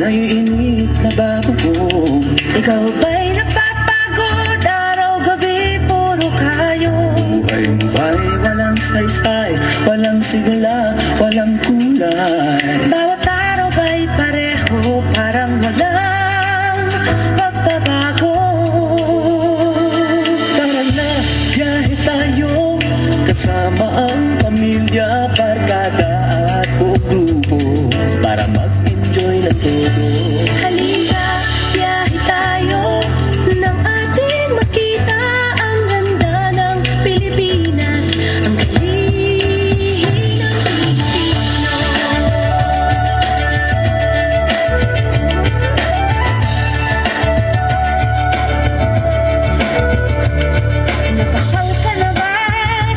Naiinip na bago ko. Ikaw ba'y napapagod araw-gabi, puro kayo? Buhay mo ba'y walang stay-stay, walang sigla, walang kulay? Bawat araw ba'y pareho, parang walang magbabago? Tara na, biyahe tayo, kasama ang pamilya, barkada at buong grupo, para mag-enjoy ng todo. Halika, biyahe tayo, nang ating makita ang ganda ng Pilipinas, ang galing ng Pilipino. Napasyal ka na ba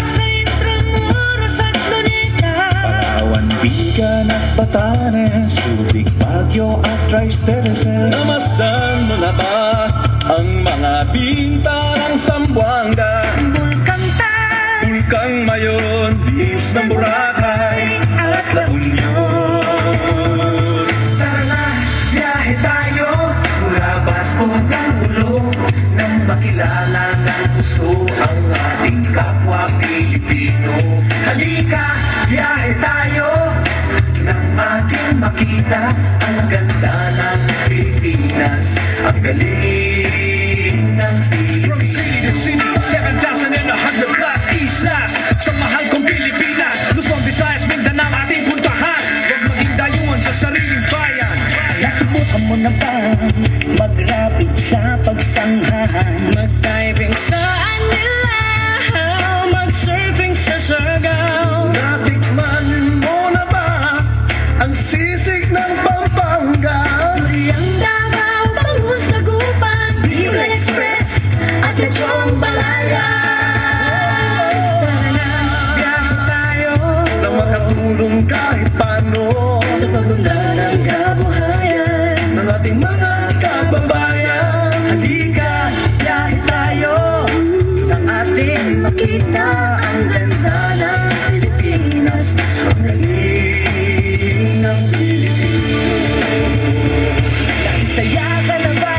sa Intramuros at Luneta? Palawan, Bigan at Batanes, Subic, Baguio at Rice Terraces. Namasan mo na ba ang mga bintarang Zamboanga, Bulkang Mayon, Bis ng Boracay at La Union? Tara na, biyahe tayo mula Basco hanggang Ulo, nang makilala ng gusto ang ating kapwa Pilipino. Halika, biyahe tayo nang ating makita ang ganda ng Pilipinas, ang galing ng Pilipinas. From city to city, 7,100 plus islas sa mahal kong Pilipinas. Luzon, Visayas, Mindanao ating puntahan. Huwag maging dayuhan sa sariling bayan. Nasubukan mo na ba mag-rapid sa pagsanghahan? Mag-diving sa Anila, mag-surfing sa Siargao. Natikman mo na ba ang sisig ng Pampanga? Duriang Davao, Bangus, Dagupan, Bicol Express at Lechong Balaya. Tara na, biyahe tayo Na makatulong kahit paano sa pagunlad ng kabuhayan ng ating mga kababayan. Halika, biyahe tayo nang ating makita ang ganda ng Pilipinas, ang galing ng Pilipinas. Nakisaya ka na ba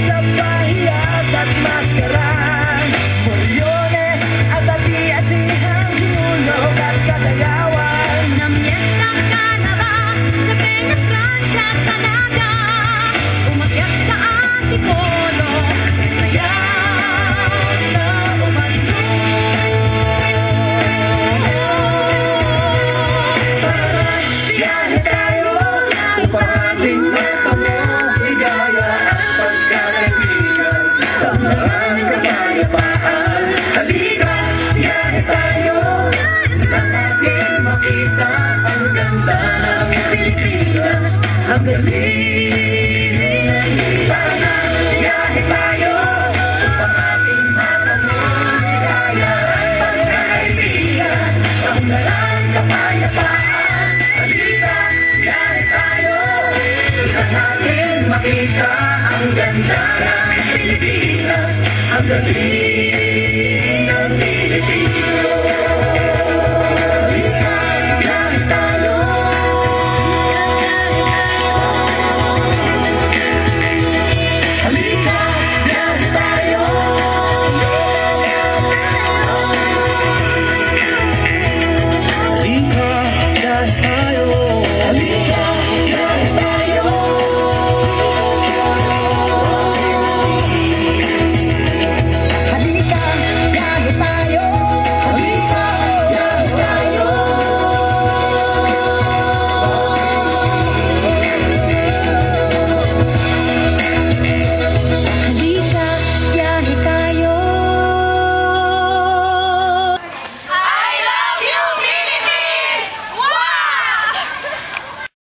sa Pahiyas at Mascaran, Moriones at Ati-Atihan, Sinulog at Cagayawan? Namiesta ka na ba sa Peñacancia, sa Naga? Umakyat sa Antipolo, masaya sa Umadlo. Tara, biyahe tayo upang ating matamo higaya at pagkakaibigan, tamang kapayapaan. Halika, biyahe tayo nang ating makita ang ganda ng Pilipinas, ang galing. Tara, biyahe tayo upang ating matamo higaya at pagkakaibigan, tamang kapayapaan. Halika, biyahe tayo nang ating makita ang ganda ng Pilipinas, ang galing ng Pilipino.